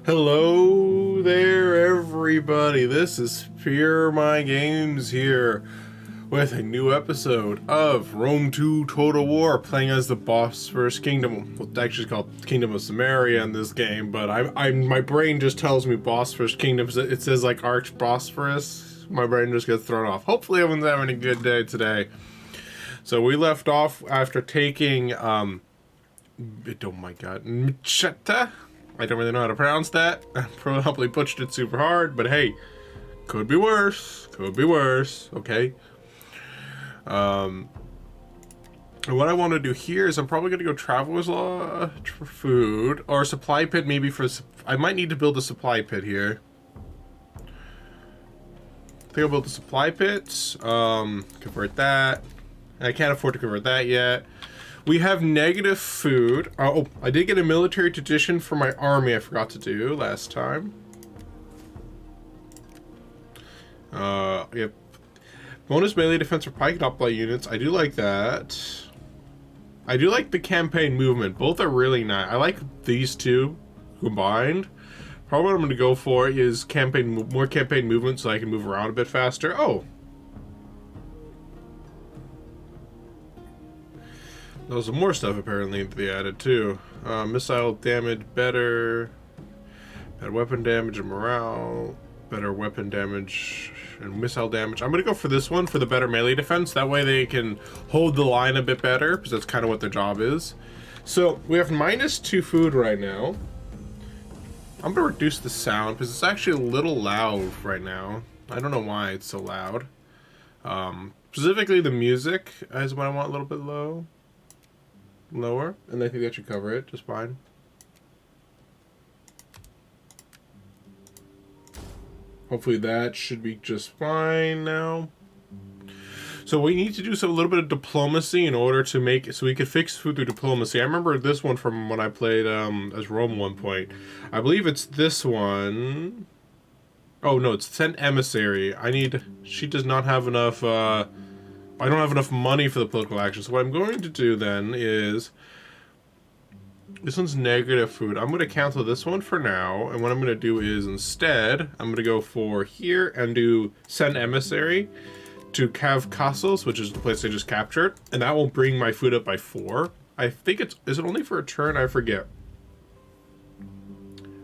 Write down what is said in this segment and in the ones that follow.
Hello there, everybody. This is Fearmy Games here with a new episode of Rome 2 Total War, playing as the Bosphorus Kingdom. Well, it's actually called Kingdom of Cimmeria in this game, but my brain just tells me Bosphorus Kingdom. It says like Arch Bosphorus. My brain just gets thrown off. Hopefully, everyone's having a good day today. So we left off after taking oh my god, Mcheta. I don't really know how to pronounce that. I probably butchered it super hard, but hey, could be worse. Could be worse. Okay. And what I want to do here is I'm probably going to go Traveler's Law for food, or a supply pit maybe for... I might need to build a supply pit here. I think I'll build a supply pit. Convert that. I can't afford to convert that yet. We have negative food. Oh, I did get a military tradition for my army. I forgot to do last time. Yep. Bonus melee defense for pike doppler units. I do like that. I do like the campaign movement. Both are really nice. I like these two combined. Probably what I'm going to go for is more campaign movement so I can move around a bit faster. Oh. There's some more stuff apparently that they added too. Missile damage better weapon damage and morale, better weapon damage and missile damage. I'm gonna go for this one for the better melee defense. That way they can hold the line a bit better, because that's kind of what their job is. So we have -2 food right now. I'm gonna reduce the sound because it's actually a little loud right now. I don't know why it's so loud. Specifically the music is what I want a little bit lower, and I think that should cover it just fine. Hopefully that should be just fine now. So we need to do a little bit of diplomacy in order to make it so we could fix food through diplomacy. I remember this one from when I played as Rome one point. I believe it's this one. Oh no, it's sent emissary. She does not have enough I don't have enough money for the political action. So what I'm going to do then is... This one's negative food. I'm going to cancel this one for now. And what I'm going to do is instead, I'm going to go for here and do send emissary to Cav Castles, which is the place I just captured. And that will bring my food up by 4. I think is it only for a turn? I forget.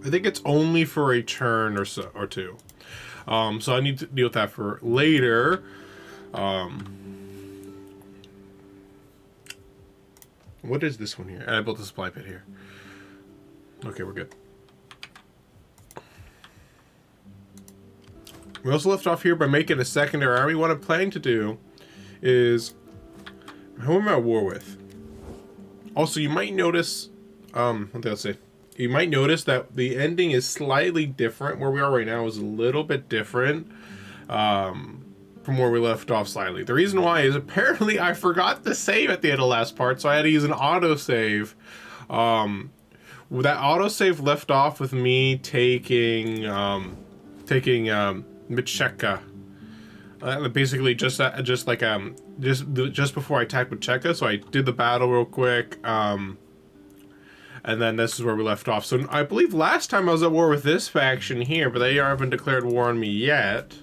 I think it's only for a turn or so, or two. So I need to deal with that for later. What is this one here? I built a supply pit here. Okay, we're good. We also left off here by making a secondary army. What I'm planning to do is... Who am I at war with? Also, you might notice... what did I say? You might notice that the ending is slightly different. Where we are right now is a little bit different. From where we left off slightly. The reason why is apparently I forgot to save at the end of the last part, so I had to use an autosave. That autosave left off with me taking Mcheka. Basically just before I attacked Mcheka, so I did the battle real quick. And then this is where we left off. So I believe last time I was at war with this faction here, but they haven't declared war on me yet.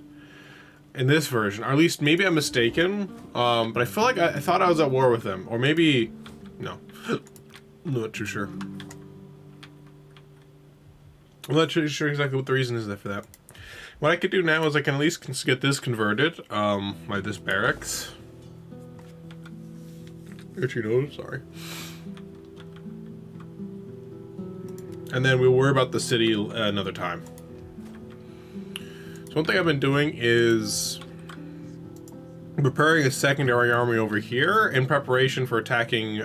In this version, or at least maybe I'm mistaken, but I feel like I thought I was at war with them, or maybe no. I'm not too sure. I'm not too sure exactly what the reason is there for that. What I could do now is I can at least get this converted, like this barracks. Sorry. And then we'll worry about the city another time. So one thing I've been doing is preparing a secondary army over here in preparation for attacking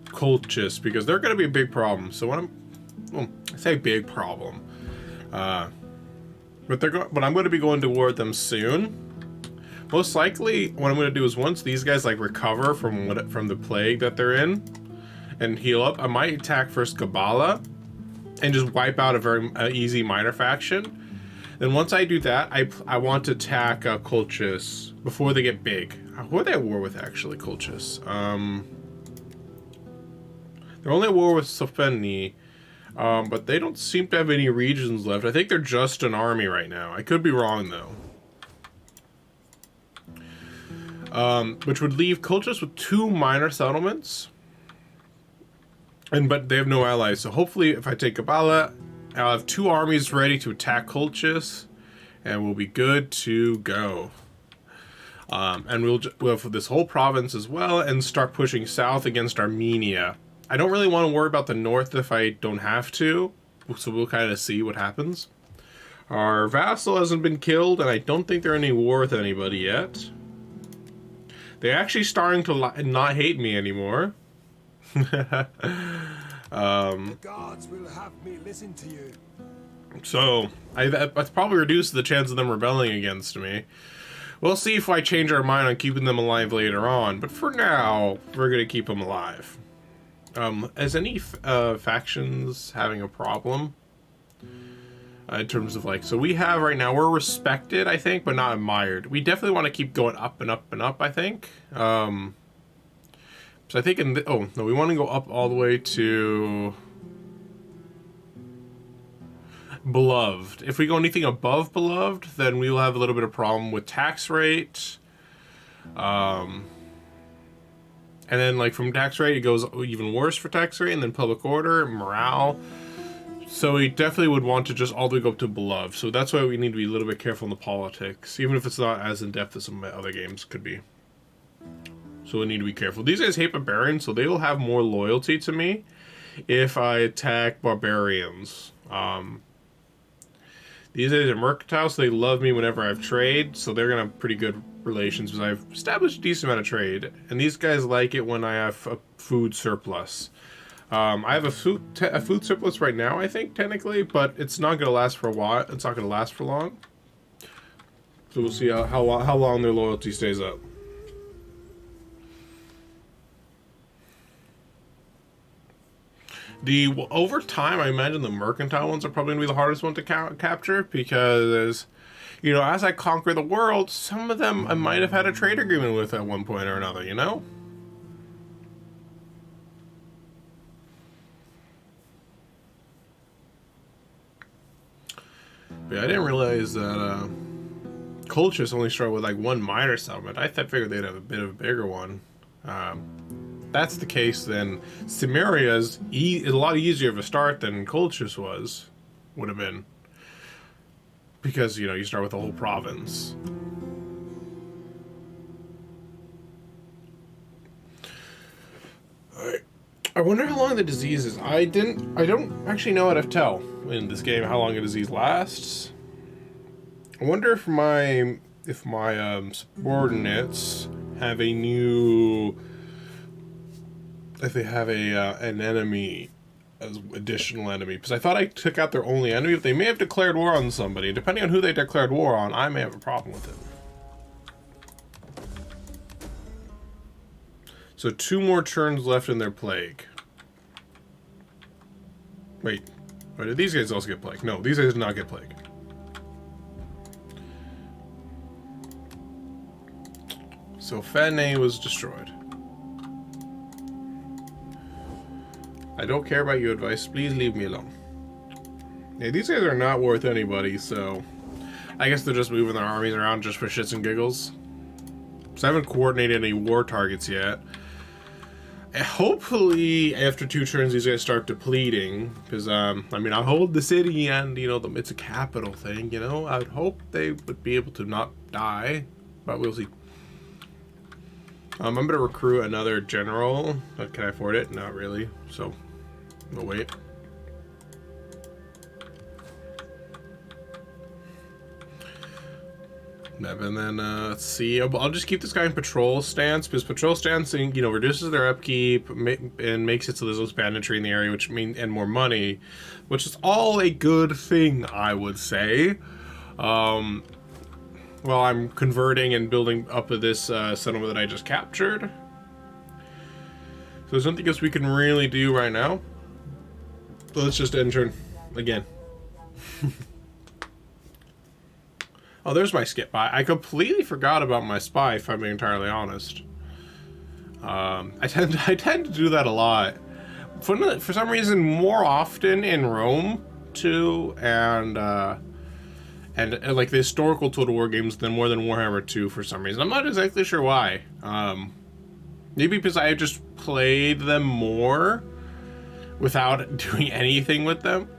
cultists, because they're going to be a big problem. So I say big problem, but I'm going to be going to war with them soon. Most likely, what I'm going to do is once these guys like recover from the plague that they're in and heal up, I might attack first Kabbalah and just wipe out a very easy minor faction. Then once I do that, I want to attack cultists before they get big. Who are they at war with, actually, cultists? They're only at war with Sofeni. But they don't seem to have any regions left. I think they're just an army right now. I could be wrong, though. Which would leave cultists with 2 minor settlements. But they have no allies, so hopefully if I take Kabbalah, I'll have 2 armies ready to attack cultists, and we'll be good to go. And we'll have this whole province as well, and start pushing south against Armenia. I don't really want to worry about the north if I don't have to, so we'll kind of see what happens. Our vassal hasn't been killed, and I don't think they're in any war with anybody yet. They're actually starting to not hate me anymore. The guards will have me listen to you. So, that's probably reduced the chance of them rebelling against me. We'll see if I change our mind on keeping them alive later on, but for now, we're going to keep them alive. Is any factions having a problem? In terms of like, so we have right now, we're respected, I think, but not admired. We definitely want to keep going up and up and up, I think. So I think oh, no, we want to go up all the way to Beloved. If we go anything above Beloved, then we will have a little bit of problem with tax rate. And then like from tax rate, it goes even worse for tax rate, and then public order, morale. So we definitely would want to just all the way go up to Beloved. So that's why we need to be a little bit careful in the politics, even if it's not as in-depth as some of my other games could be. So we need to be careful. These guys hate barbarians, so they will have more loyalty to me if I attack barbarians. These guys are mercantile, so they love me whenever I have trade, so they're gonna have pretty good relations because I've established a decent amount of trade. And these guys like it when I have a food surplus. I have a food surplus right now, I think, technically, but it's not gonna last for a while. It's not gonna last for long. So we'll see how long their loyalty stays up. Over time, I imagine the mercantile ones are probably going to be the hardest one to capture because, you know, as I conquer the world, some of them I might have had a trade agreement with at one point or another, you know? But yeah, I didn't realize that cultists only start with like 1 minor settlement. I figured they'd have a bit of a bigger one. That's the case, then Cimmeria is a lot easier of a start than Colchis would have been. Because, you know, you start with the whole province. Alright. I wonder how long the disease is. I don't actually know how to tell in this game how long a disease lasts. I wonder if my subordinates have a new... if they have an enemy as additional enemy, because I thought I took out their only enemy, but they may have declared war on somebody. Depending on who they declared war on, I may have a problem with it. So 2 more turns left in their plague. Wait, did these guys also get plague? No, these guys did not get plague. So Fearmy was destroyed. I don't care about your advice. Please leave me alone. Yeah, these guys are not worth anybody, so I guess they're just moving their armies around just for shits and giggles. So I haven't coordinated any war targets yet. And hopefully, after 2 turns, these guys start depleting. Because, I mean, I hold the city and, you know, it's a capital thing, you know? I would hope they would be able to not die, but we'll see. I'm going to recruit another general, but can I afford it? Not really, so we'll wait. And then, let's see, I'll just keep this guy in patrol stance, because patrol stance, you know, reduces their upkeep and makes it so there's less banditry in the area, which means, and more money, which is all a good thing, I would say. Well, I'm converting and building up to this settlement that I just captured. So there's nothing else we can really do right now. So let's just end turn again. Oh, there's my skip. I completely forgot about my spy, if I'm being entirely honest. I tend to do that a lot. for some reason more often in Rome too, and like the historical Total War games than more than Warhammer 2 for some reason. I'm not exactly sure why. Maybe because I just played them more without doing anything with them,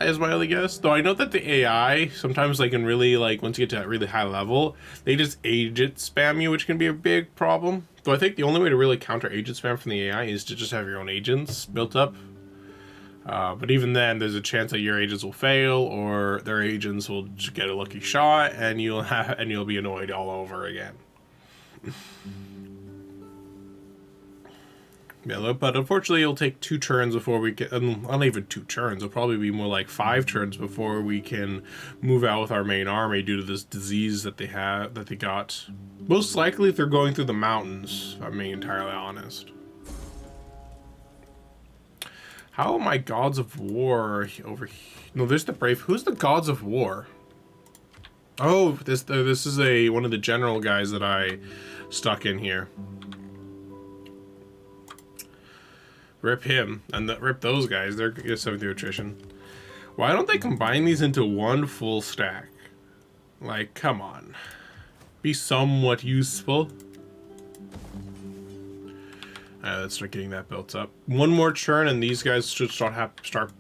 is my only guess. Though I know that the AI sometimes, like, can really, like, once you get to that really high level, they just agent spam you, which can be a big problem. Though I think the only way to really counter agent spam from the AI is to just have your own agents built up. But even then, there's a chance that your agents will fail, or their agents will just get a lucky shot, and you'll be annoyed all over again. Yeah, but unfortunately, it'll take 2 turns before we get. Not even 2 turns. It'll probably be more like 5 turns before we can move out with our main army due to this disease that they got. Most likely, if they're going through the mountains. If I'm being entirely honest. How are my gods of war over here? No, there's the brave. Who's the gods of war? Oh, this is one of the general guys that I stuck in here. Rip him, and rip those guys. They're just 73 attrition. Why don't they combine these into one full stack? Like, come on. Be somewhat useful. Let's start getting that built up. One more churn, and these guys should start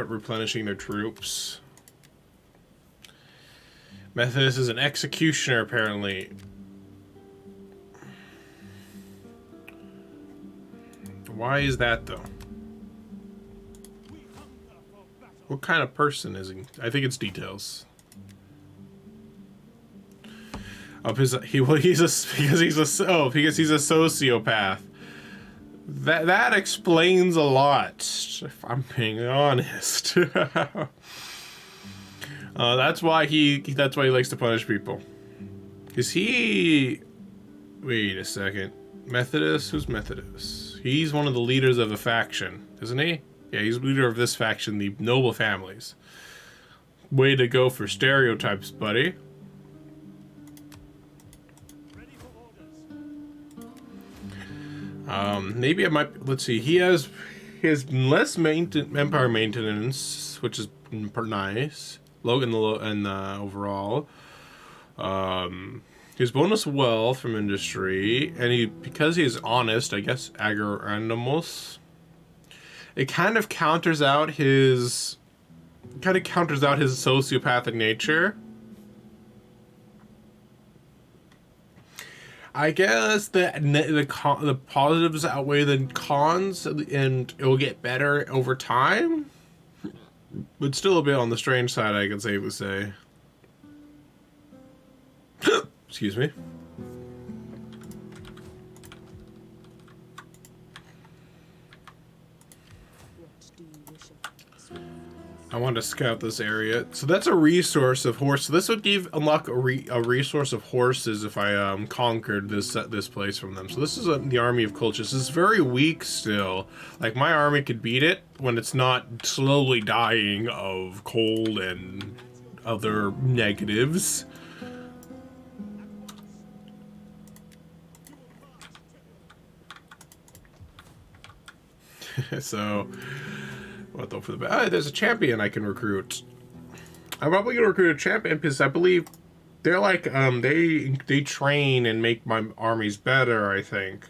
replenishing their troops. Methodist is an executioner, apparently. Why is that, though? What kind of person is he? I think it's details. Because he's a sociopath. That explains a lot, if I'm being honest. That's why he likes to punish people. Is he? Wait a second. Methodist? Who's Methodist? He's one of the leaders of a faction, isn't he? Yeah, he's the leader of this faction, the noble families. Way to go for stereotypes, buddy. Maybe I might. Let's see. He has less empire maintenance, which is nice. And overall, his bonus wealth from industry, and because he is honest, I guess agronymous. It kind of counters out his sociopathic nature. I guess the positives outweigh the cons, and it will get better over time. But still a bit on the strange side, I can safely say. Excuse me. I want to scout this area. So that's a resource of horse. So this would unlock a resource of horses if I conquered this place from them. So this is the army of Colchis. It's very weak still. Like, my army could beat it when it's not slowly dying of cold and other negatives. So, what though for the there's a champion I can recruit. I'm probably gonna recruit a champion because I believe they're like they train and make my armies better, I think.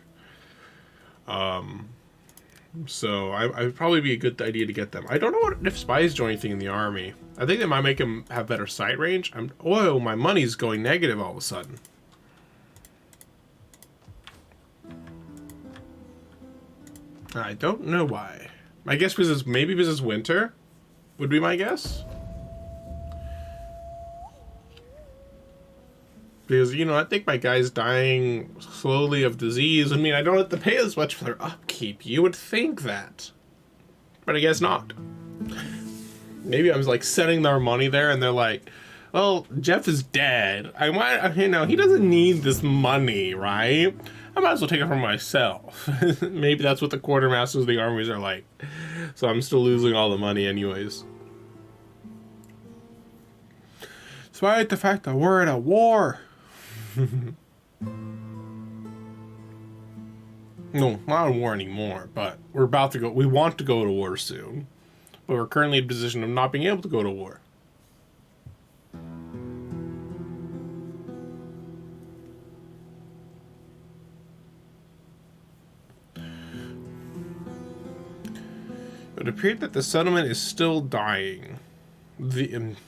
So I'd probably be a good idea to get them. I don't know if spies do anything in the army. I think they might make them have better sight range. Oh, my money's going negative all of a sudden. I don't know why. My guess was maybe because it's winter, would be my guess. Because, you know, I think my guy's dying slowly of disease. I mean, I don't have to pay as much for their upkeep. You would think that. But I guess not. Maybe I was like sending their money there and they're like, well, Jeff is dead. You know, he doesn't need this money, right? I might as well take it for myself. Maybe that's what the quartermasters of the armies are like. So I'm still losing all the money anyways. Despite the fact that we're in a war. No, not in war anymore, but we're about to go. We want to go to war soon, but we're currently in a position of not being able to go to war. It appeared that the settlement is still dying.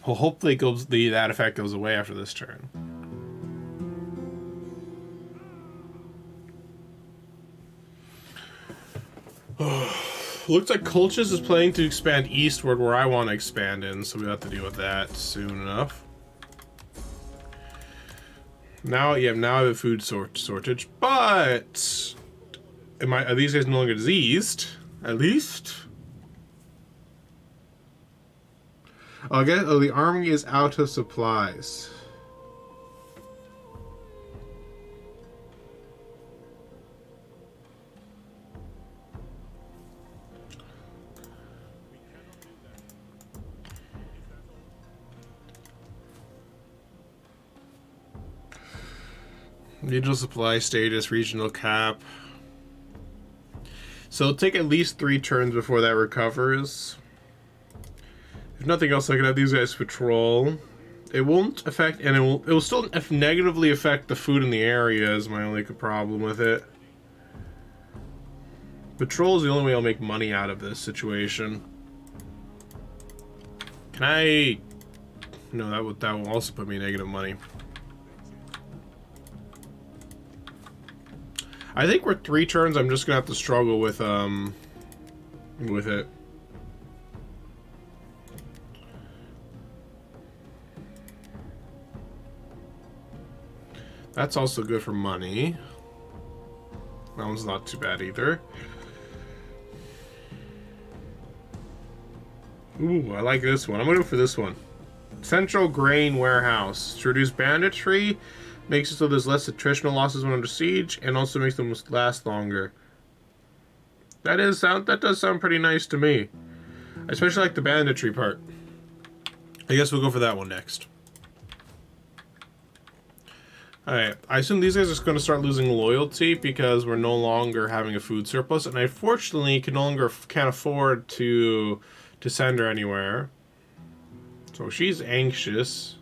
Hopefully that effect goes away after this turn. Looks like Colchis is planning to expand eastward where I want to expand in, so we have to deal with that soon enough. Now I have a food shortage, but are these guys no longer diseased? At least. The army is out of supplies. Regional supply status, regional cap. So it'll take at least 3 turns before that recovers. If nothing else, I can have these guys patrol. It won't affect, and it will still negatively affect the food in the area is my only problem with it. Patrol is the only way I'll make money out of this situation. Can I... No, that will also put me negative money. I think we're 3 turns, I'm just gonna have to struggle with it. That's also good for money. That one's not too bad either. Ooh, I like this one. I'm gonna go for this one. Central Grain Warehouse. To reduce banditry, makes it so there's less attritional losses when under siege, and also makes them last longer. That does sound pretty nice to me. I especially like the banditry part. I guess we'll go for that one next. Alright, I assume these guys are going to start losing loyalty because we're no longer having a food surplus, and I fortunately can't afford to send her anywhere. So she's anxious.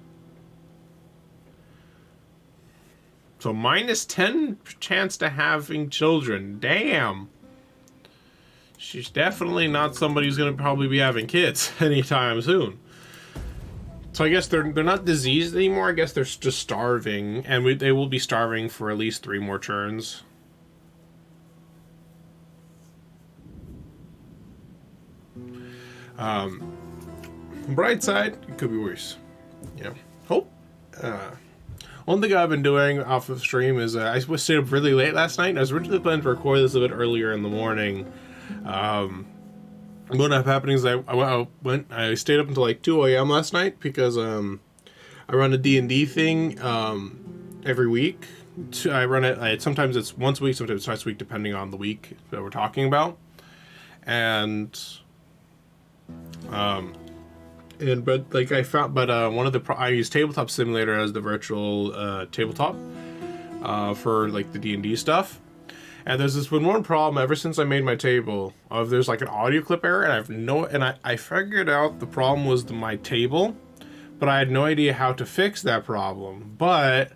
So minus 10 chance to having children. Damn. She's definitely not somebody who's going to probably be having kids anytime soon. So I guess they're not diseased anymore. I guess they're just starving, and they will be starving for at least 3 more turns. Bright side, it could be worse. Yeah. Hope. One thing I've been doing off of stream is I stayed up really late last night. I was originally planning to record this a bit earlier in the morning. What ended up happening is I stayed up until like 2 a.m. last night because I run a D&D thing every week. I run it, sometimes it's once a week, sometimes it's twice a week, depending on the week that we're talking about. And I use Tabletop Simulator as the virtual tabletop for like the D&D stuff. And there's this one problem ever since I made my table of there's like an audio clip error, and I figured out the problem was my table, but I had no idea how to fix that problem. But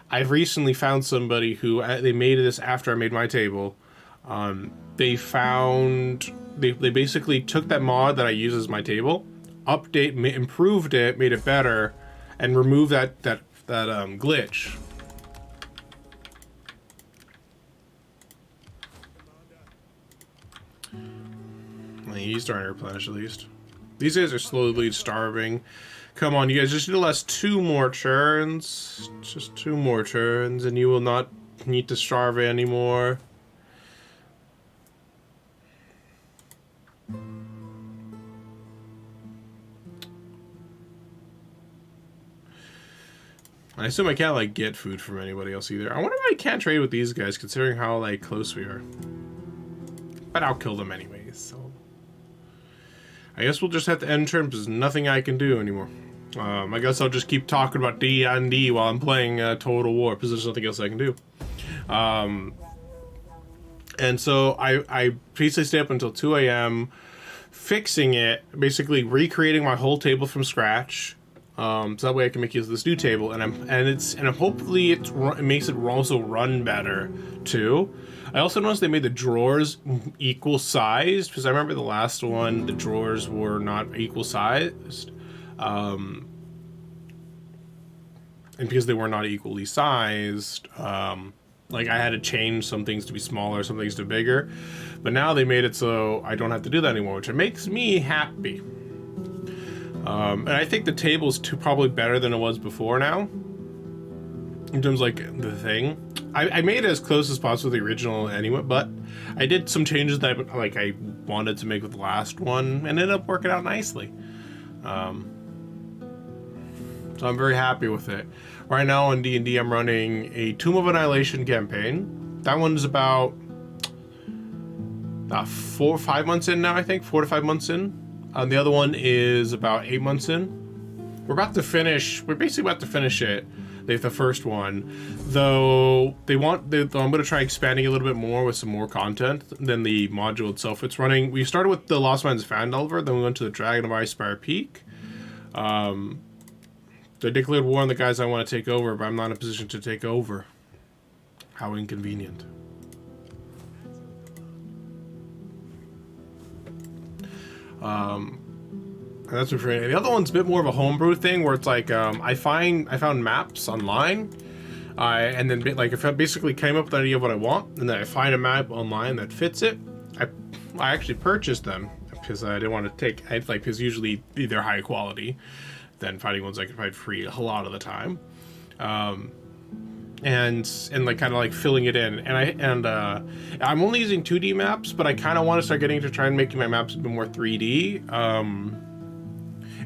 I've recently found somebody who they made this after I made my table. They basically took that mod that I use as my table, improved it, made it better, and removed that glitch. He's starting to replenish at least. These guys are slowly starving. Come on, you guys, just need to last 2 more turns. Just 2 more turns, and you will not need to starve anymore. I assume I can't, like, get food from anybody else either. I wonder if I can't trade with these guys, considering how, like, close we are. But I'll kill them anyways, so... I guess we'll just have to end turn because there's nothing I can do anymore. I guess I'll just keep talking about D&D while I'm playing Total War because there's nothing else I can do. And so I basically stay up until 2 a.m. fixing it, basically recreating my whole table from scratch. So that way I can make use of this new table, and hopefully it makes it also run better too. I also noticed they made the drawers equal sized, because I remember the last one the drawers were not equal sized, and because they were not equally sized, like I had to change some things to be smaller, some things to bigger, but now they made it so I don't have to do that anymore, which makes me happy. And I think the table's probably better than it was before now, in terms of, like, the thing. I made it as close as possible to the original anyway, but I did some changes that I wanted to make with the last one, and ended up working out nicely. So I'm very happy with it. Right now on D&D, I'm running a Tomb of Annihilation campaign. That one's about 4 or 5 months in now, I think. 4 to 5 months in. The other one is about 8 months in. We're basically about to finish it. The first one, though. I'm going to try expanding a little bit more with some more content than the module itself. It's running. We started with the Lost Mines of Phandelver, then we went to the Dragon of Icespire Peak. They declared war on the guys I want to take over, but I'm not in a position to take over. How inconvenient. And that's what the other one's a bit more of a homebrew thing, where it's like I found maps online, and then if I basically came up with an idea of what I want, and then I find a map online that fits it. I actually purchased them because I didn't want to take because usually they're high quality than finding ones I can find free a lot of the time, and like kind of like filling it in. And I'm only using 2D maps, but I kind of want to start getting to try and making my maps a bit more 3D.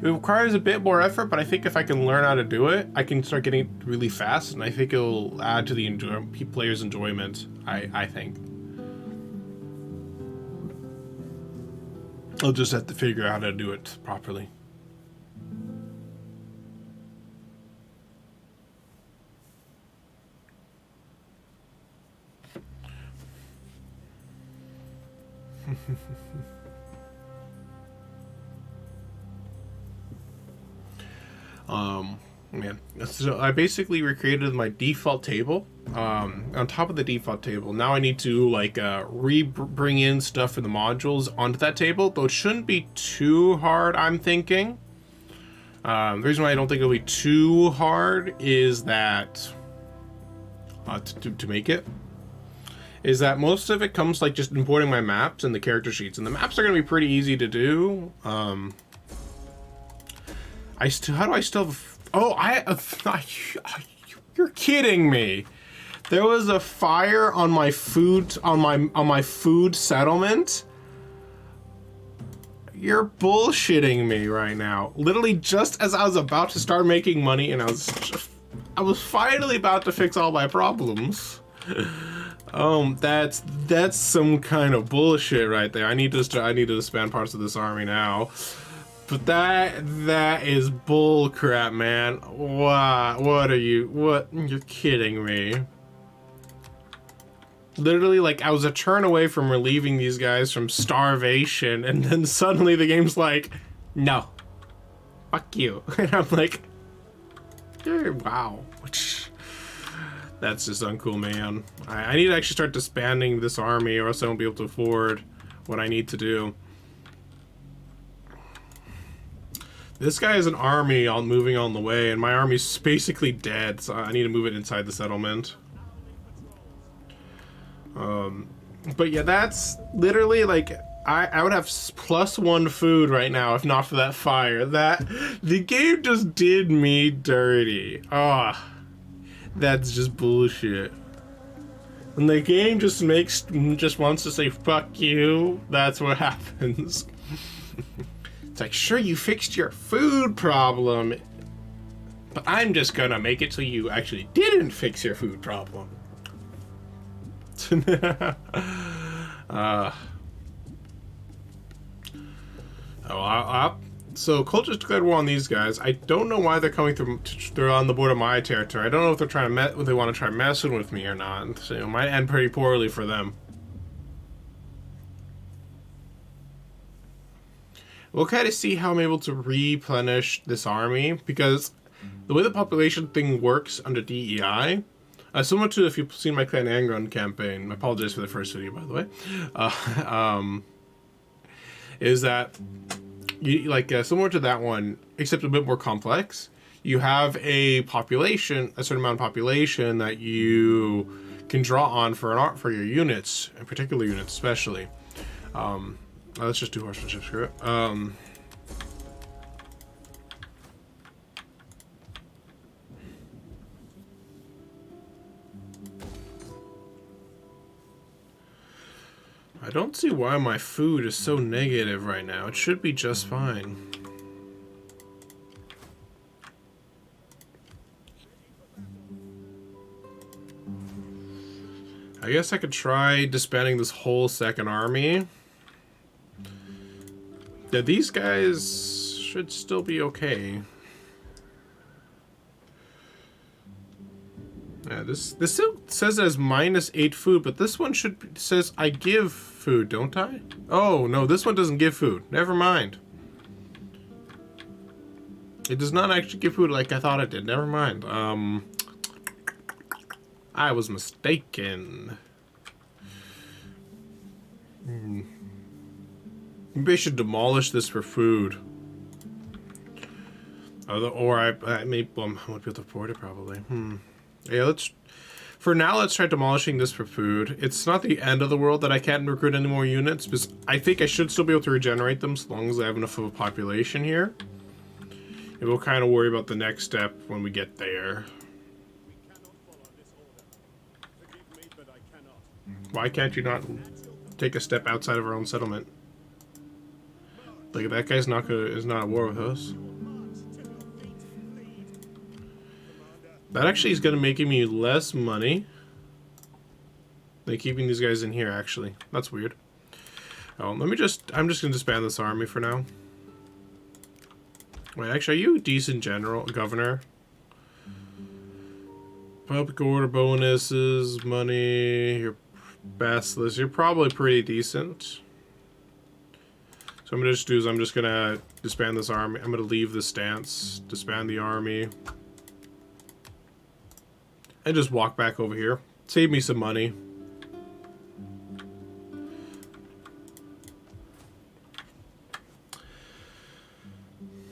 It requires a bit more effort, but I think if I can learn how to do it, I can start getting it really fast, and I think it'll add to the player's enjoyment. I think. I'll just have to figure out how to do it properly. Man, so I basically recreated my default table. On top of the default table, now I need to bring in stuff in the modules onto that table, though it shouldn't be too hard, I'm thinking. The reason why I don't think it'll be too hard is that to make it is that most of it comes like just importing my maps and the character sheets, and the maps are going to be pretty easy to do. How do I still you're kidding me. There was a fire on my food settlement. You're bullshitting me right now. Literally just as I was about to start making money, and I was finally about to fix all my problems. That's some kind of bullshit right there. I need to disband parts of this army now. But that is bull crap, man. Wow, what? You're kidding me. Literally, like, I was a turn away from relieving these guys from starvation, and then suddenly the game's like, no. Fuck you. And I'm like, wow. That's just uncool, man. I need to actually start disbanding this army, or else I won't be able to afford what I need to do. This guy is an army moving on the way, and my army's basically dead, so I need to move it inside the settlement. But yeah, that's literally like, I would have +1 food right now if not for that fire. The game just did me dirty. That's just bullshit. When the game just wants to say fuck you, that's what happens. It's like, sure, you fixed your food problem, but I'm just gonna make it so you actually didn't fix your food problem. So Cultures declared war on these guys. I don't know why they're coming through. They're on the border of my territory. I don't know if they're trying to they want to try messing with me or not. So it might end pretty poorly for them. we'll kind of see how I'm able to replenish this army, because the way the population thing works under DEI, similar to if you've seen my Clan Angron campaign, I apologize for the first video, by the way, is that, you, like, similar to that one, except a bit more complex. You have a population, a certain amount of population that you can draw on for your units, and particular units especially. Let's just do horsemanship, screw it. I don't see why my food is so negative right now. It should be just fine. I guess I could try disbanding this whole second army. Yeah, these guys should still be okay. Yeah, this still says it has -8 food, but this one says I give food, don't I? Oh, no, this one doesn't give food. Never mind. It does not actually give food like I thought it did. Never mind. I was mistaken. Maybe I should demolish this for food. Or I may, well, I won't be able to afford it probably. Yeah, for now, let's try demolishing this for food. It's not the end of the world that I can't recruit any more units, because I think I should still be able to regenerate them so long as I have enough of a population here. And we'll kind of worry about the next step when we get there. Why can't you not take a step outside of our own settlement? Like, that guy's is not at war with us. That actually is going to make me less money than keeping these guys in here, actually. That's weird. Oh, I'm just going to disband this army for now. Wait, actually, are you a decent governor? Public order bonuses, money, your basilisk. You're probably pretty decent. So I'm going to just do is I'm just going to disband this army. I'm going to leave this stance, disband the army. And just walk back over here. Save me some money.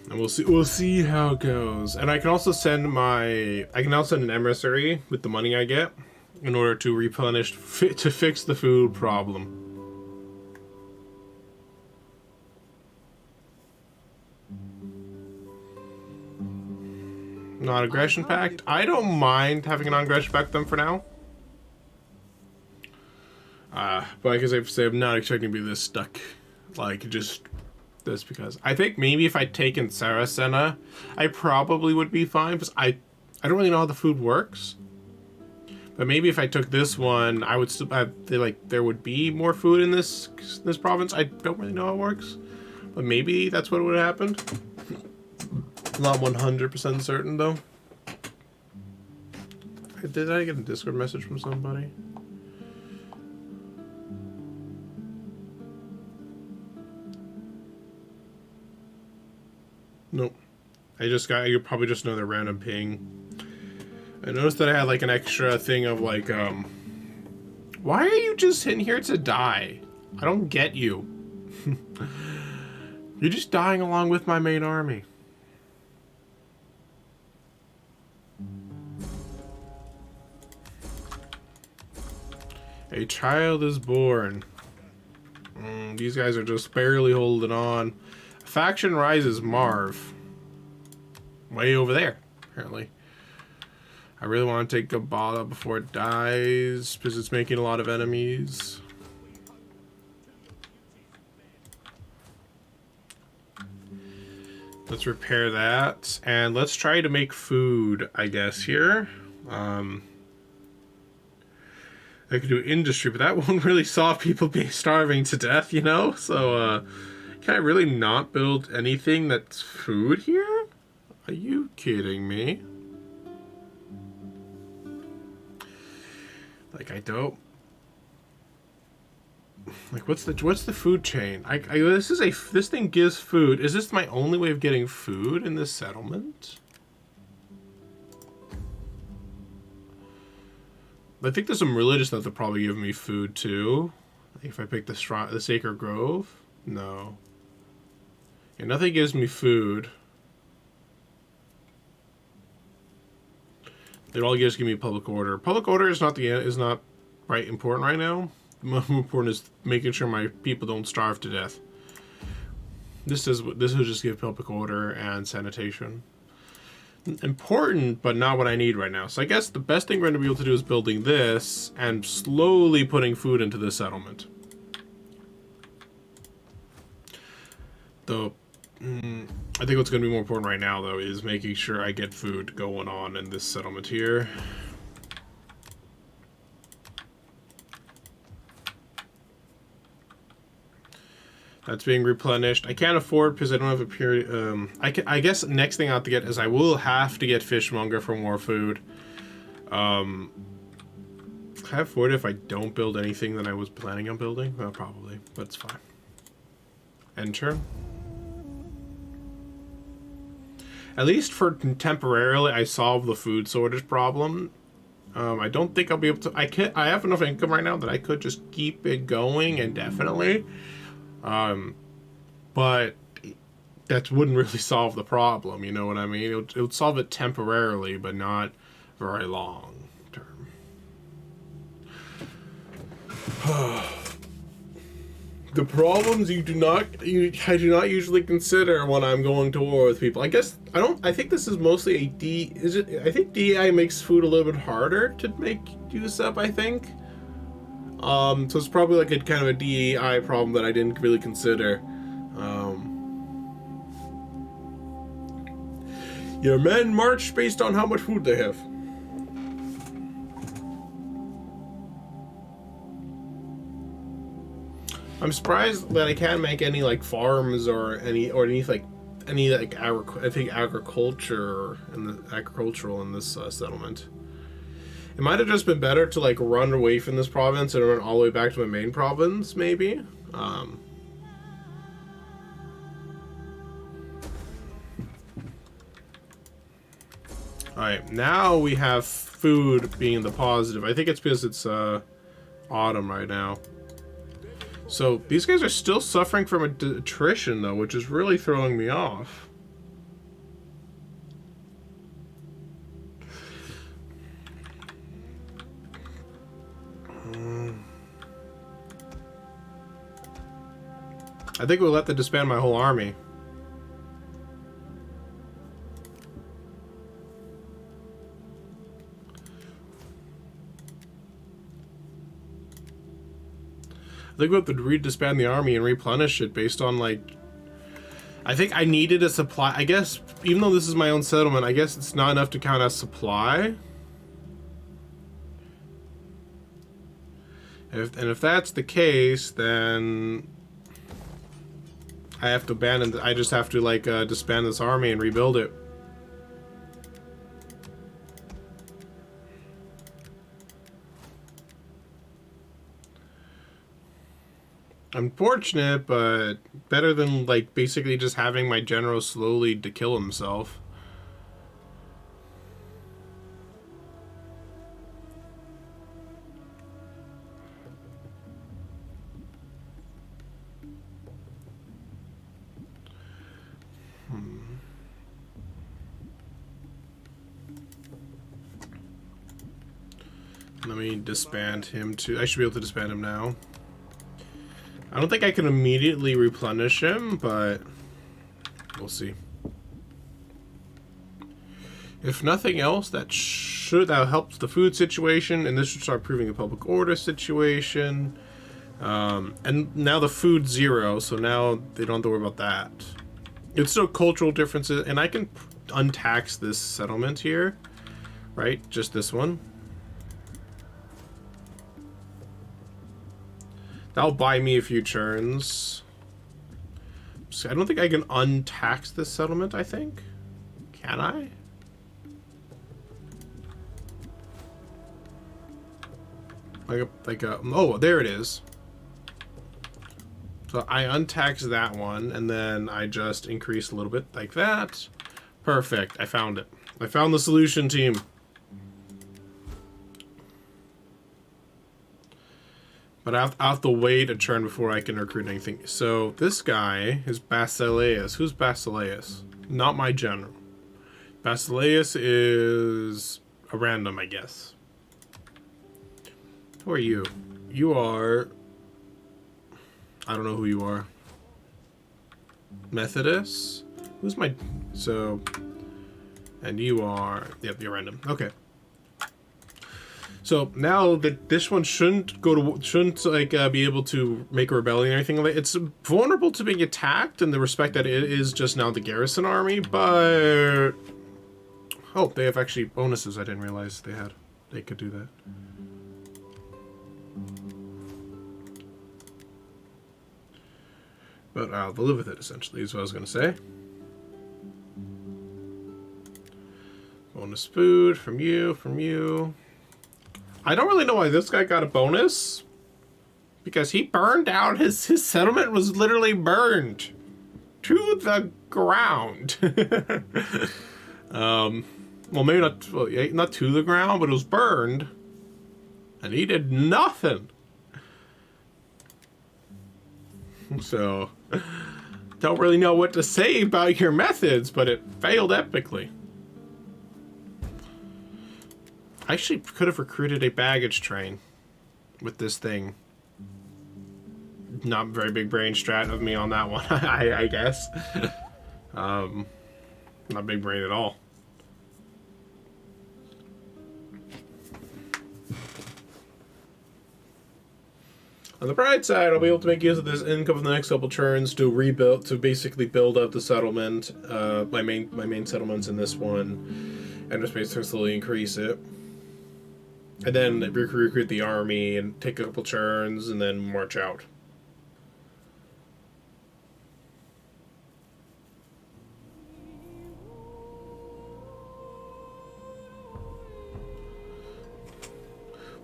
And we'll see how it goes. And I can also send an emissary with the money I get in order to replenish to fix the food problem. Non-aggression pact. I don't mind having a non-aggression pact with them for now. But like I say, I'm not expecting to be this stuck. Like, just this, because I think maybe if I'd taken Saracena, I probably would be fine, because I don't really know how the food works. But maybe if I took this one, I would still there would be more food in this province. I don't really know how it works, but maybe that's what would have happened. Not 100% certain though. Did I get a Discord message from somebody? Nope. You probably just know the random ping. I noticed that I had like an extra thing of like, why are you just in here to die? I don't get you. You're just dying along with my main army. A child is born. These guys are just barely holding on. Faction rises Marv. Way over there, apparently. I really want to take Gabala before it dies, because it's making a lot of enemies. Let's repair that. And let's try to make food, I guess, here. I could do industry, but that won't really solve people being starving to death, you know? So, can I really not build anything that's food here? Are you kidding me? Like, I don't... Like, what's the food chain? This thing gives food. Is this my only way of getting food in this settlement? I think there's some religious stuff that probably give me food too. If I pick the Sacred Grove, no. Yeah, nothing gives me food. It all gives me public order. Public order is not right important right now. More important is making sure my people don't starve to death. This will just give public order and sanitation. Important, but not what I need right now. So I guess the best thing we're going to be able to do is building this and slowly putting food into this settlement. Though, I think what's going to be more important right now, though, is making sure I get food going on in this settlement here. That's being replenished. I can't afford because I don't have a period. I guess next thing I have to get is I will have to get fishmonger for more food. Can I afford it if I don't build anything that I was planning on building? Well, probably, but it's fine. Enter. At least for temporarily, I solved the food shortage problem. I don't think I'll be able to. I have enough income right now that I could just keep it going indefinitely. But that wouldn't really solve the problem, you know what I mean? It would solve it temporarily, but not very long term. The problems I do not usually consider when I'm going to war with people. I think this is mostly I think DEI makes food a little bit harder to make use of, I think. So it's probably like a kind of a DEI problem that I didn't really consider. Your men march based on how much food they have. I'm surprised that I can't make any like farms or any agricultural in this settlement. It might have just been better to like run away from this province and run all the way back to my main province, maybe. Alright, now we have food being the positive. I think it's because it's autumn right now. So these guys are still suffering from attrition though, which is really throwing me off. I think we'll have to disband my whole army. I think we'll have to redisband the army and replenish it based on like... I think I needed a supply. I guess, even though this is my own settlement, I guess it's not enough to count as supply. And if that's the case, then... I have to abandon... I just have to, like, disband this army and rebuild it. Unfortunate, but better than, like, basically just having my general slowly to kill himself. Let me disband him too. I should be able to disband him now. I don't think I can immediately replenish him, but we'll see. If nothing else, that helps the food situation, and this should start improving the public order situation. And now the food's 0, so now they don't have to worry about that. It's still cultural differences, and I can untax this settlement here, right? Just this one. That'll buy me a few turns. So I don't think I can untax this settlement, I think. Can I? Oh, there it is. So I untax that one, and then I just increase a little bit like that. Perfect. I found it. I found the solution, team. But I have to wait a turn before I can recruit anything. So this guy is Basileus. Who's Basileus? Not my general. Basileus is a random, I guess. Who are you? You are... I don't know who you are. Methodist? Who's my... So... And you are... Yep, you're random. Okay. So now that this one shouldn't be able to make a rebellion or anything like that. It's vulnerable to being attacked in the respect that it is just now the garrison army, but... Oh, they have actually bonuses I didn't realize they had. They could do that. But they'll live with it, essentially, is what I was going to say. Bonus food from you. I don't really know why this guy got a bonus. Because he burned down, his settlement was literally burned to the ground. Well, maybe not, well, not to the ground, but it was burned. And he did nothing. So, don't really know what to say about your methods, but it failed epically. I actually could have recruited a baggage train with this thing. Not very big brain strat of me on that one, I guess. Not big brain at all. On the bright side, I'll be able to make use of this income in the next couple turns to rebuild, to basically build out the settlement, my main settlements in this one, and just basically slowly increase it. And then recruit the army and take a couple turns and then march out.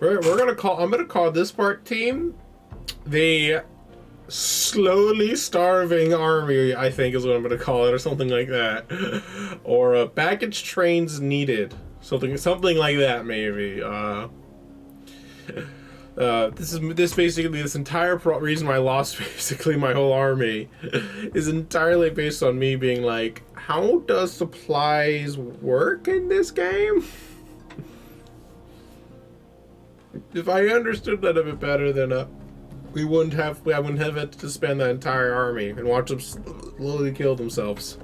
I'm gonna call this part, team, the slowly starving army, I think is what I'm gonna call it, or something like that. Or baggage trains needed. Something like that, maybe. This entire reason why I lost basically my whole army is entirely based on me being like, how does supplies work in this game? If I understood that a bit better, then I wouldn't have it to spend that entire army and watch them slowly kill themselves.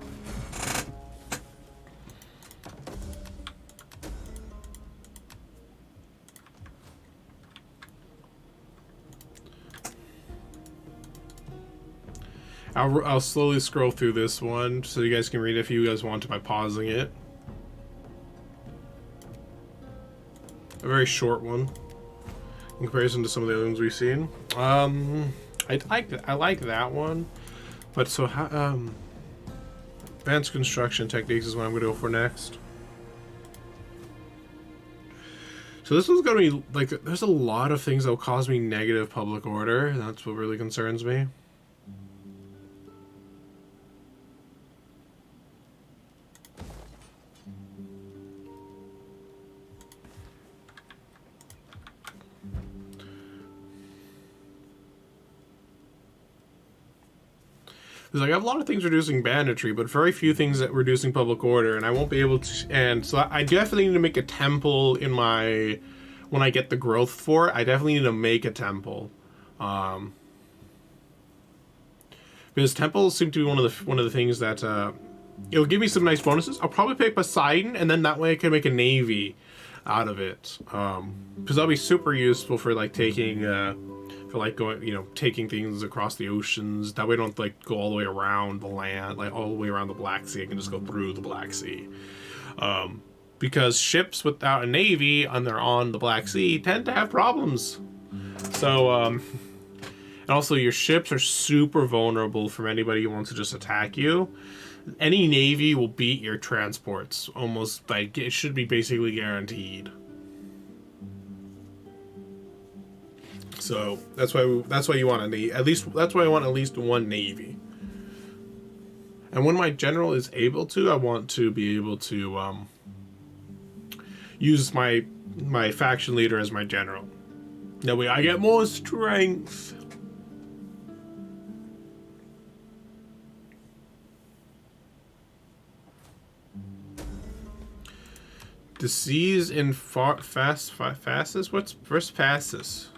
I'll slowly scroll through this one so you guys can read it if you guys want to by pausing it. A very short one in comparison to some of the other ones we've seen. I like that one, but so advanced construction techniques is what I'm going to go for next. So this one's going to be like, there's a lot of things that will cause me negative public order. That's what really concerns me. Because I have a lot of things reducing banditry, but very few things that reducing public order, and I won't be able to. And so I definitely need to make a temple in my when I get the growth for it. I definitely need to make a temple, because temples seem to be one of the things that it'll give me some nice bonuses. I'll probably pick Poseidon, and then that way I can make a navy out of it, because that'll be super useful for like taking. For like going, taking things across the oceans. That way I don't like go all the way around the land, like all the way around the Black Sea. I can just go through the Black Sea. Because ships without a navy and they're on the Black Sea tend to have problems. So, and also your ships are super vulnerable from anybody who wants to just attack you. Any navy will beat your transports. Almost like it should be basically guaranteed. So that's why you want a navy. That's why I want at least one navy. And when my general is able to, I want to be able to use my faction leader as my general. That way I get more strength. Disease in fastest? What's first fastest?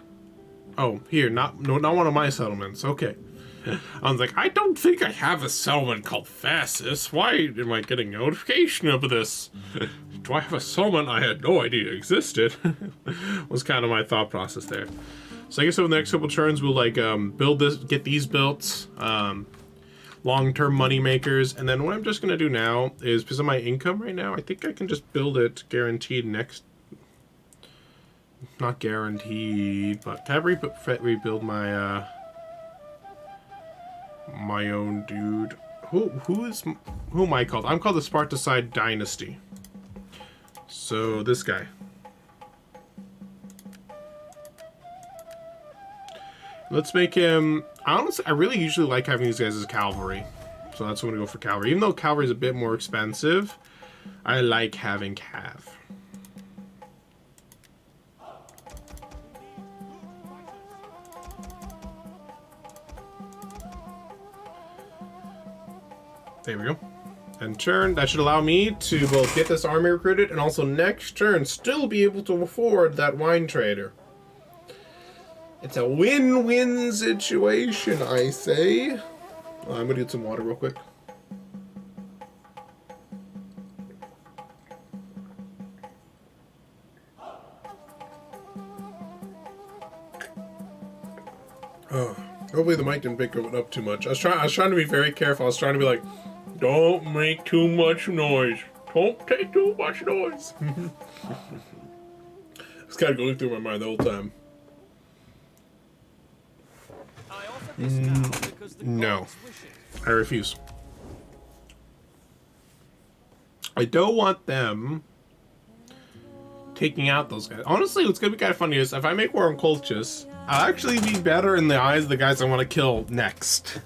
Oh, here, not one of my settlements. Okay. I was like, I don't think I have a settlement called Fastest. Why am I getting notification of this? Do I have a settlement I had no idea existed? Was kind of my thought process there. So I guess over the next couple turns we'll like build this, get these built, long-term money makers, and then what I'm just gonna do now is, because of my income right now, I think I can just build it guaranteed next. Not guaranteed, but can I rebuild my my own dude? Who am I called? I'm called the Spartacide Dynasty. So this guy. Let's make him. Honestly, I really usually like having these guys as cavalry, so that's what I'm gonna go for cavalry. Even though cavalry is a bit more expensive, I like having cav. There we go. And turn, that should allow me to both get this army recruited and also next turn still be able to afford that wine trader. It's a win-win situation, I say. I'm gonna get some water real quick. Oh, hopefully the mic didn't pick it up too much. I was trying to be very careful. I was trying to be like, don't make too much noise. Don't take too much noise. It's kind of going through my mind the whole time. No, I refuse. I don't want them taking out those guys. Honestly, what's gonna be kind of funny is if I make war on Colchis, I'll actually be better in the eyes of the guys I want to kill next.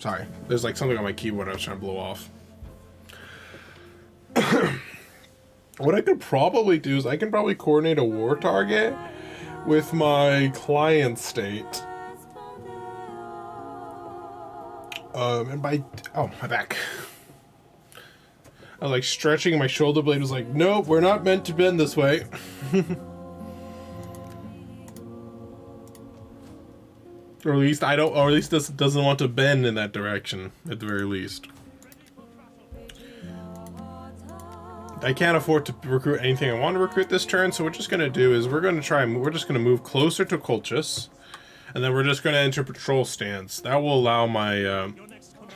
Sorry, there's like something on my keyboard I was trying to blow off. What I could probably do is I can probably coordinate a war target with my client state. And by, oh, my back. I was like stretching, my shoulder blade was like, nope, we're not meant to bend this way. Or at least I don't, or at least this doesn't want to bend in that direction, at the very least. I can't afford to recruit anything I want to recruit this turn, so what we're just going to do is we're just going to move closer to Colchis, and then we're just going to enter patrol stance. That will allow my,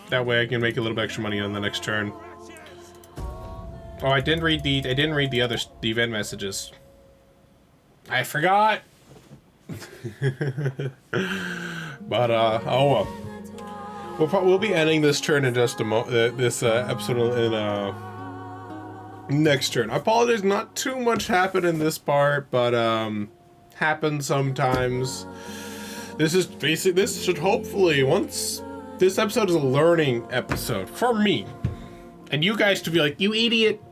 that way I can make a little bit extra money on the next turn. Oh, I didn't read the other event messages. I forgot! But, oh well. We'll be ending this turn in just a this episode in, next turn. I apologize, not too much happened in this part, but happens sometimes. This should hopefully, once this episode is a learning episode for me, and you guys to be like, you idiot,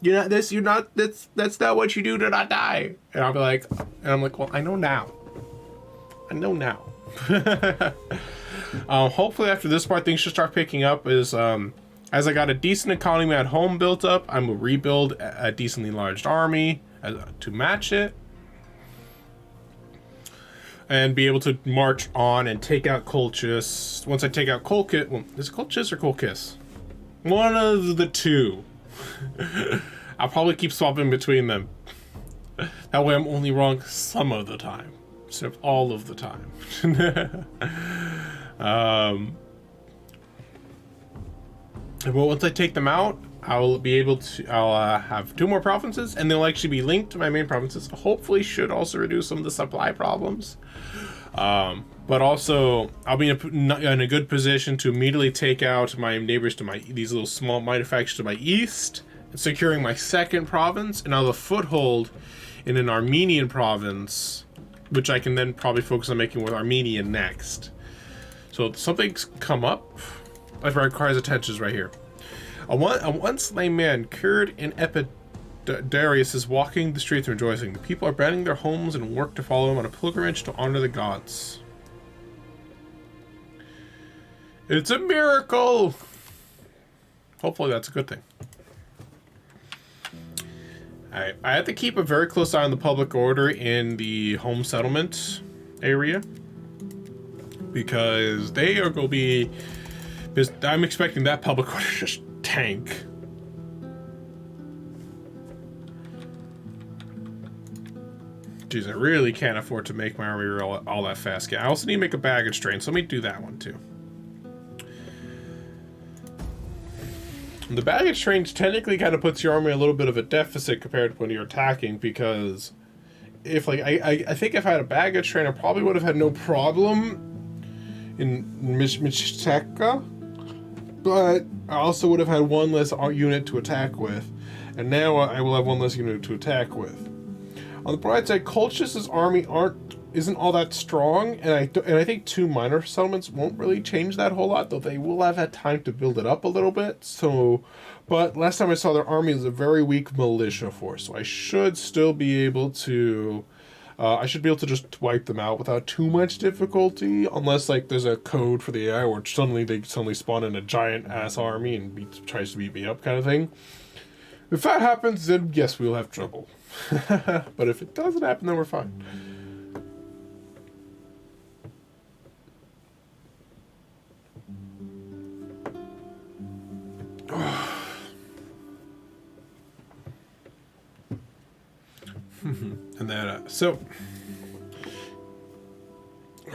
that's not what you do to not die. And I'll be like, well, I know now. Hopefully after this part things should start picking up. Is as I got a decent economy at home built up, I'm gonna rebuild a decently large army to match it, and be able to march on and take out Colchis. Once I take out Colchis, well, is it Colchis or Colchis? One of the two. I'll probably keep swapping between them. That way I'm only wrong some of the time, instead of all of the time. Well, once I take them out, I'll have 2 more provinces, and they'll actually be linked to my main provinces. Hopefully should also reduce some of the supply problems. But also, I'll be in a good position to immediately take out my neighbors to these little small manufacturers to my east, securing my 2nd province, and I'll have a foothold in an Armenian province, which I can then probably focus on making with Armenia next. So something's come up that requires attention is right here. A once slain man cured in Epidarius is walking the streets rejoicing. The people are abandoning their homes and work to follow him on a pilgrimage to honor the gods. It's a miracle! Hopefully that's a good thing. I have to keep a very close eye on the public order in the home settlement area, because they are going to be... I'm expecting that public order to just tank. Jeez, I really can't afford to make my army all that fast. I also need to make a baggage train, so let me do that one too. The baggage train technically kind of puts your army a little bit of a deficit compared to when you're attacking, because if like I think if I had a baggage train, I probably would have had no problem in Michiteka, but I also would have had 1 less unit to attack with, and now I will have 1 less unit to attack with. On the bright side, Colchis' army isn't all that strong, and I think 2 minor settlements won't really change that whole lot, though they will have had time to build it up a little bit. So, but last time I saw their army is a very weak militia force, so I should still be able to. I should be able to just wipe them out without too much difficulty, unless like there's a code for the AI where they suddenly spawn in a giant ass army and tries to beat me up, kind of thing. If that happens, then yes, we'll have trouble. But if it doesn't happen, then we're fine. And then, so, you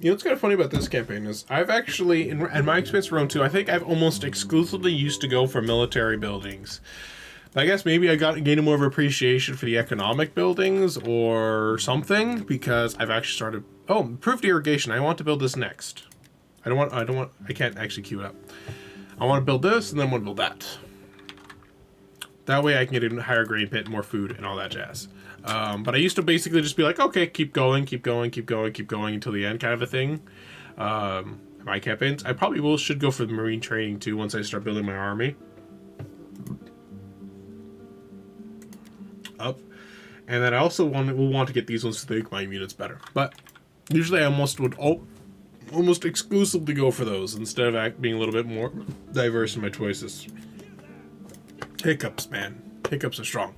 know what's kind of funny about this campaign is I've actually, in my experience for Rome 2, I think I've almost exclusively used to go for military buildings. I guess maybe I gained more of appreciation for the economic buildings or something, because I've actually started, improved irrigation. I want to build this next. I can't actually queue it up. I want to build this, and then I want to build that. That way I can get a higher grain pit, more food, and all that jazz. But I used to basically just be like, okay, keep going until the end kind of a thing. My campaigns. I probably should go for the marine training too once I start building my army up. And then I also will want to get these ones to make my units better. But usually I almost exclusively go for those instead of being a little bit more diverse in my choices. Hiccups, man. Hiccups are strong.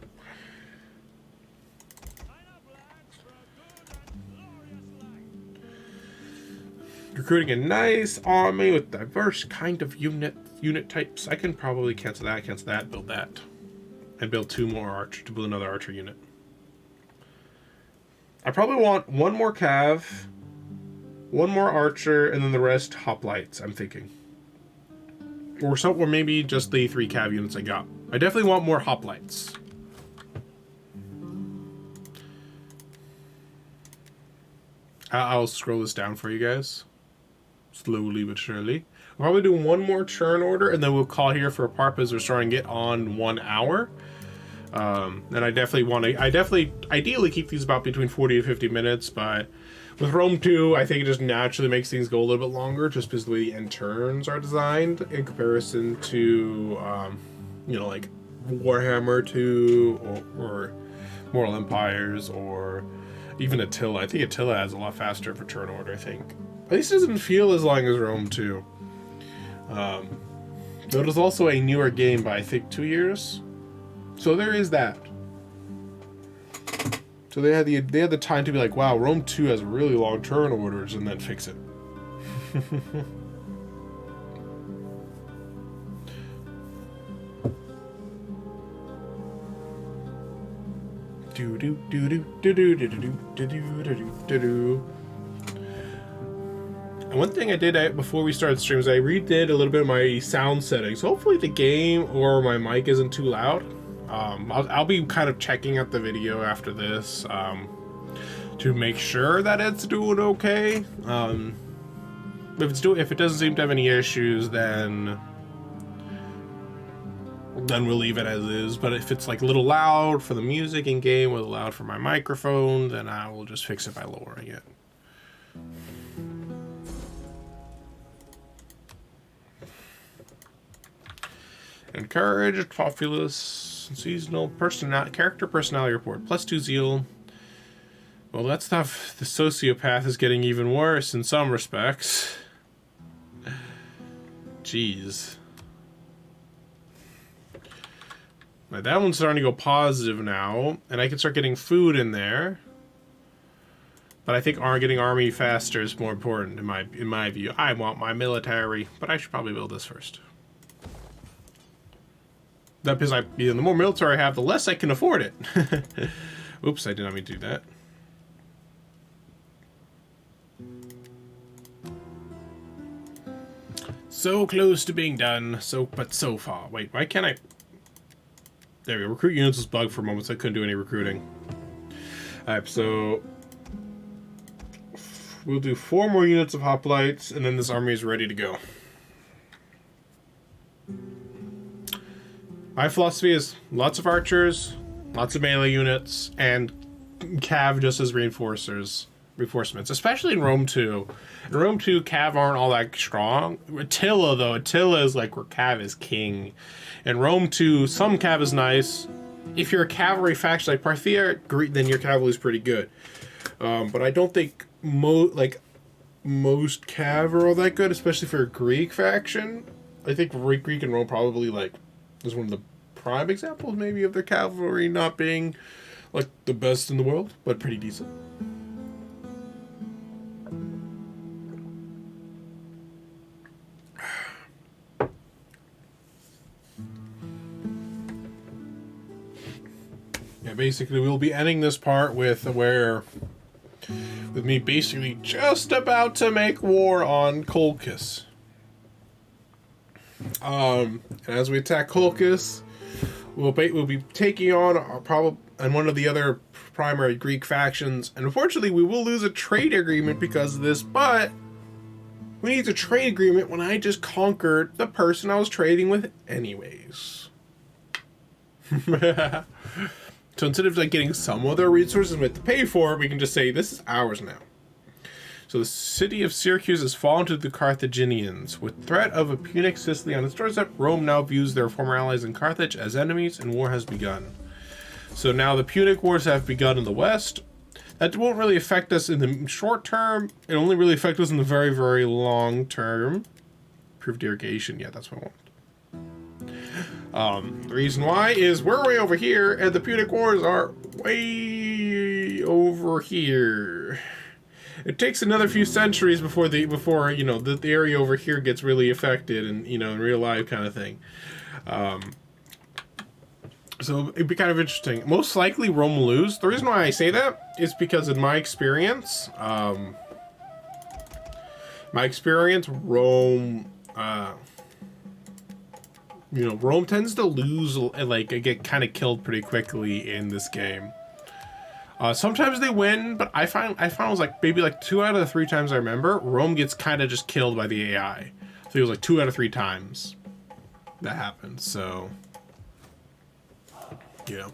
Recruiting a nice army with diverse kind of unit types. I can probably cancel that, build that. And build 2 more archer to build another archer unit. I probably want 1 more cav, 1 more archer, and then the rest hoplites, I'm thinking. Or maybe just the 3 cav units I got. I definitely want more hoplites. I'll scroll this down for you guys. Slowly but surely. I'll probably do 1 more churn order, and then we'll call here for a part because we're starting to get on 1 hour. And I definitely ideally keep these about between 40 to 50 minutes, but with Rome 2, I think it just naturally makes things go a little bit longer just because the way the end turns are designed in comparison to, like Warhammer 2 or Moral Empires or even Attila. I think Attila has a lot faster of a turn order, I think. At least it doesn't feel as long as Rome 2. Though it is also a newer game by, I think, 2 years. So there is that. So they had the time to be like, wow, Rome 2 has really long turn orders, and then fix it. And one thing I did before we started streams, I redid a little bit of my sound settings. Hopefully the game or my mic isn't too loud. I'll be kind of checking out the video after this to make sure that it's doing okay. If it doesn't seem to have any issues, then we'll leave it as is. But if it's like a little loud for the music in game, or loud for my microphone, then I will just fix it by lowering it. Encouraged, populous, seasonal, character personality report, +2 zeal. Well, that stuff, the sociopath is getting even worse in some respects. Jeez. Right, that one's starting to go positive now, and I can start getting food in there. But I think getting army faster is more important in my view. I want my military, but I should probably build this first. That because the more military I have, the less I can afford it. Oops, I did not mean to do that. So close to being done, but so far. Wait, why can't I? There we go. Recruit units was bugged for moments. I couldn't do any recruiting. Alright, so we'll do 4 more units of hoplites, and then this army is ready to go. My philosophy is lots of archers, lots of melee units, and cav just as reinforcements, especially in Rome 2. In Rome 2, cav aren't all that strong. Attila, though, Attila is like where cav is king. In Rome 2, some cav is nice. If you're a cavalry faction like Parthia, then your cavalry is pretty good. But I don't think most cav are all that good, especially for a Greek faction. I think Greek and Rome probably is one of the prime examples maybe of their cavalry not being like the best in the world, but pretty decent. Yeah, basically we'll be ending this part with me basically just about to make war on Colchis. And as we attack Colchis, we'll be taking on one of the other primary Greek factions, and unfortunately we will lose a trade agreement because of this, but we need a trade agreement when I just conquered the person I was trading with anyways. So instead of getting some other resources we have to pay for, we can just say this is ours now. So the city of Syracuse has fallen to the Carthaginians. With threat of a Punic Sicily on its doorstep, Rome now views their former allies in Carthage as enemies, and war has begun. So now the Punic Wars have begun in the west. That won't really affect us in the short term. It only really affects us in the very, very long term. Improved irrigation, yeah, that's what I want. The reason why is we're way over here, and the Punic Wars are way over here. It takes another few centuries before the area over here gets really affected, and in real life kind of thing. So it'd be kind of interesting. Most likely Rome will lose. The reason why I say that is because in my experience, Rome, Rome tends to lose and get kind of killed pretty quickly in this game. Sometimes they win, but I found it was maybe 2 out of the 3 times I remember, Rome gets kind of just killed by the AI. I think it was 2 out of 3 times that happened. So, yeah.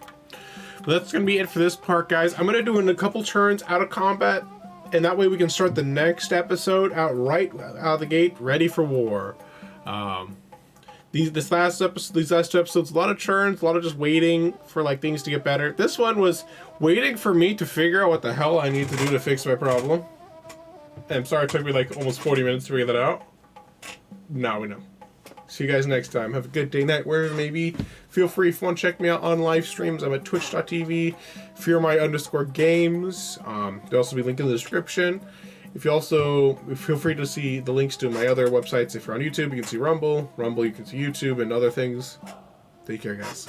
But that's gonna be it for this part, guys. I'm gonna do a couple turns out of combat, and that way we can start the next episode out of the gate, ready for war. These last 2 episodes, a lot of turns, a lot of just waiting for things to get better. This one was waiting for me to figure out what the hell I need to do to fix my problem. And I'm sorry it took me almost 40 minutes to figure that out. Now we know. See you guys next time. Have a good day, night, wherever it may be. Feel free if you want to check me out on live streams. I'm at twitch.tv, Fearmy_games. There'll also be a link in the description. If you also feel free to see the links to my other websites. If you're on YouTube, you can see Rumble. You can see YouTube and other things. Take care, guys.